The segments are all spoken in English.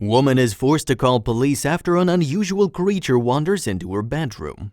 Woman is forced to call police after an unusual creature wanders into her bedroom.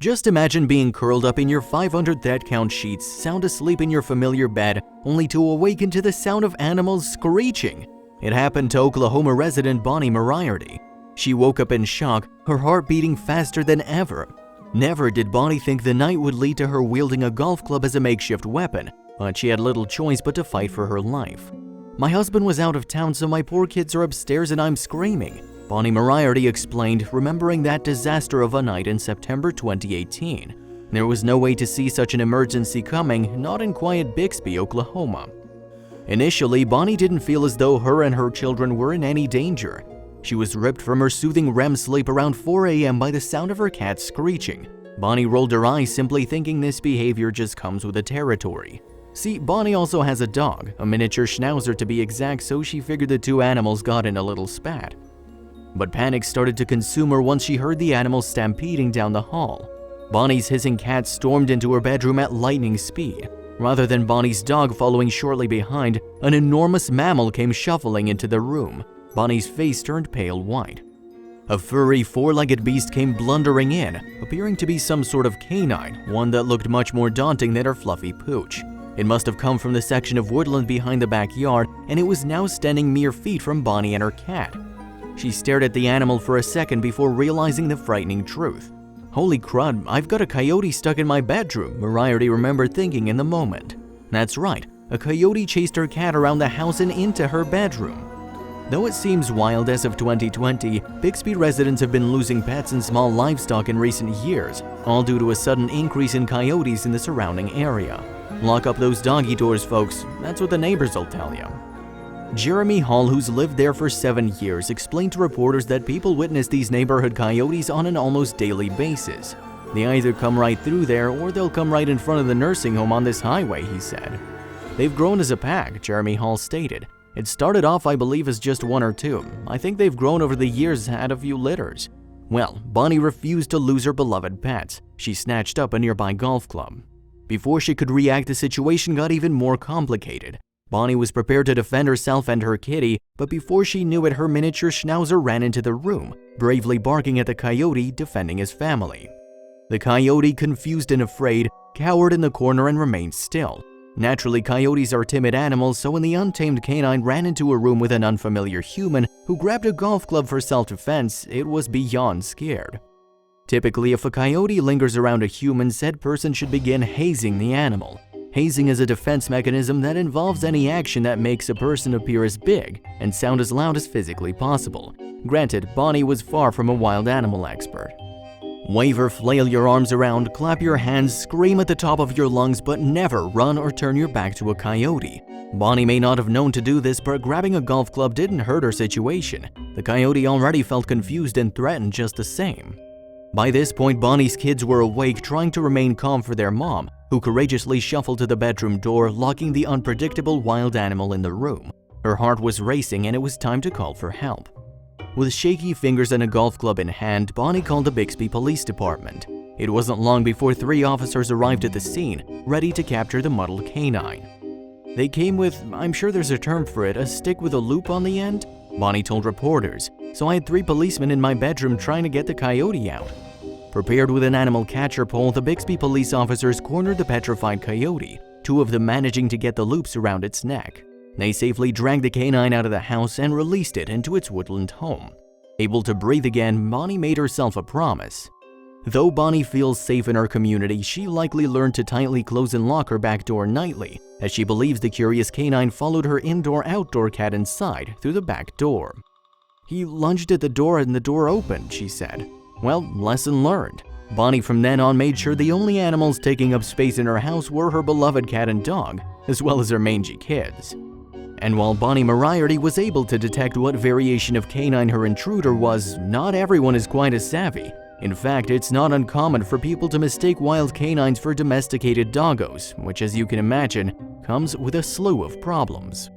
Just imagine being curled up in your 500 thread count sheets, sound asleep in your familiar bed, only to awaken to the sound of animals screeching. It happened to Oklahoma resident Bonnie Moriarty. She woke up in shock, her heart beating faster than ever. Never did Bonnie think the night would lead to her wielding a golf club as a makeshift weapon, but she had little choice but to fight for her life. "My husband was out of town, so my poor kids are upstairs and I'm screaming," Bonnie Moriarty explained, remembering that disaster of a night in September 2018. There was no way to see such an emergency coming, not in quiet Bixby, Oklahoma. Initially, Bonnie didn't feel as though her and her children were in any danger. She was ripped from her soothing REM sleep around 4 a.m. by the sound of her cat screeching. Bonnie rolled her eyes, simply thinking this behavior just comes with the territory. See, Bonnie also has a dog, a miniature schnauzer to be exact, so she figured the two animals got in a little spat. But panic started to consume her once she heard the animals stampeding down the hall. Bonnie's hissing cat stormed into her bedroom at lightning speed. Rather than Bonnie's dog following shortly behind, an enormous mammal came shuffling into the room. Bonnie's face turned pale white. A furry, four-legged beast came blundering in, appearing to be some sort of canine, one that looked much more daunting than her fluffy pooch. It must have come from the section of woodland behind the backyard, and it was now standing mere feet from Bonnie and her cat. She stared at the animal for a second before realizing the frightening truth. "Holy crud, I've got a coyote stuck in my bedroom," Moriarty remembered thinking in the moment. That's right, a coyote chased her cat around the house and into her bedroom. Though it seems wild as of 2020, Bixby residents have been losing pets and small livestock in recent years, all due to a sudden increase in coyotes in the surrounding area. Lock up those doggy doors, folks. That's what the neighbors will tell you. Jeremy Hall, who's lived there for 7 years, explained to reporters that people witness these neighborhood coyotes on an almost daily basis. They either come right through there or they'll come right in front of the nursing home on this highway, he said. "They've grown as a pack," Jeremy Hall stated. "It started off, I believe, as just one or two. I think they've grown over the years, had a few litters." Well, Bonnie refused to lose her beloved pets. She snatched up a nearby golf club. Before she could react, the situation got even more complicated. Bonnie was prepared to defend herself and her kitty, but before she knew it, her miniature schnauzer ran into the room, bravely barking at the coyote, defending his family. The coyote, confused and afraid, cowered in the corner and remained still. Naturally, coyotes are timid animals, so when the untamed canine ran into a room with an unfamiliar human who grabbed a golf club for self-defense, it was beyond scared. Typically, if a coyote lingers around a human, said person should begin hazing the animal. Hazing is a defense mechanism that involves any action that makes a person appear as big and sound as loud as physically possible. Granted, Bonnie was far from a wild animal expert. Wave or flail your arms around, clap your hands, scream at the top of your lungs, but never run or turn your back to a coyote. Bonnie may not have known to do this, but grabbing a golf club didn't hurt her situation. The coyote already felt confused and threatened just the same. By this point, Bonnie's kids were awake, trying to remain calm for their mom, who courageously shuffled to the bedroom door, locking the unpredictable wild animal in the room. Her heart was racing and it was time to call for help. With shaky fingers and a golf club in hand, Bonnie called the Bixby Police Department. It wasn't long before 3 officers arrived at the scene, ready to capture the muddled canine. They came with, I'm sure there's a term for it, a stick with a loop on the end, Bonnie told reporters. So I had 3 policemen in my bedroom trying to get the coyote out. Prepared with an animal catcher pole, the Bixby police officers cornered the petrified coyote, 2 of them managing to get the loops around its neck. They safely dragged the canine out of the house and released it into its woodland home. Able to breathe again, Bonnie made herself a promise. Though Bonnie feels safe in her community, she likely learned to tightly close and lock her back door nightly, as she believes the curious canine followed her indoor-outdoor cat inside through the back door. "He lunged at the door and the door opened," she said. Well, lesson learned. Bonnie from then on made sure the only animals taking up space in her house were her beloved cat and dog, as well as her mangy kids. And while Bonnie Moriarty was able to detect what variation of canine her intruder was, not everyone is quite as savvy. In fact, it's not uncommon for people to mistake wild canines for domesticated doggos, which, as you can imagine, comes with a slew of problems.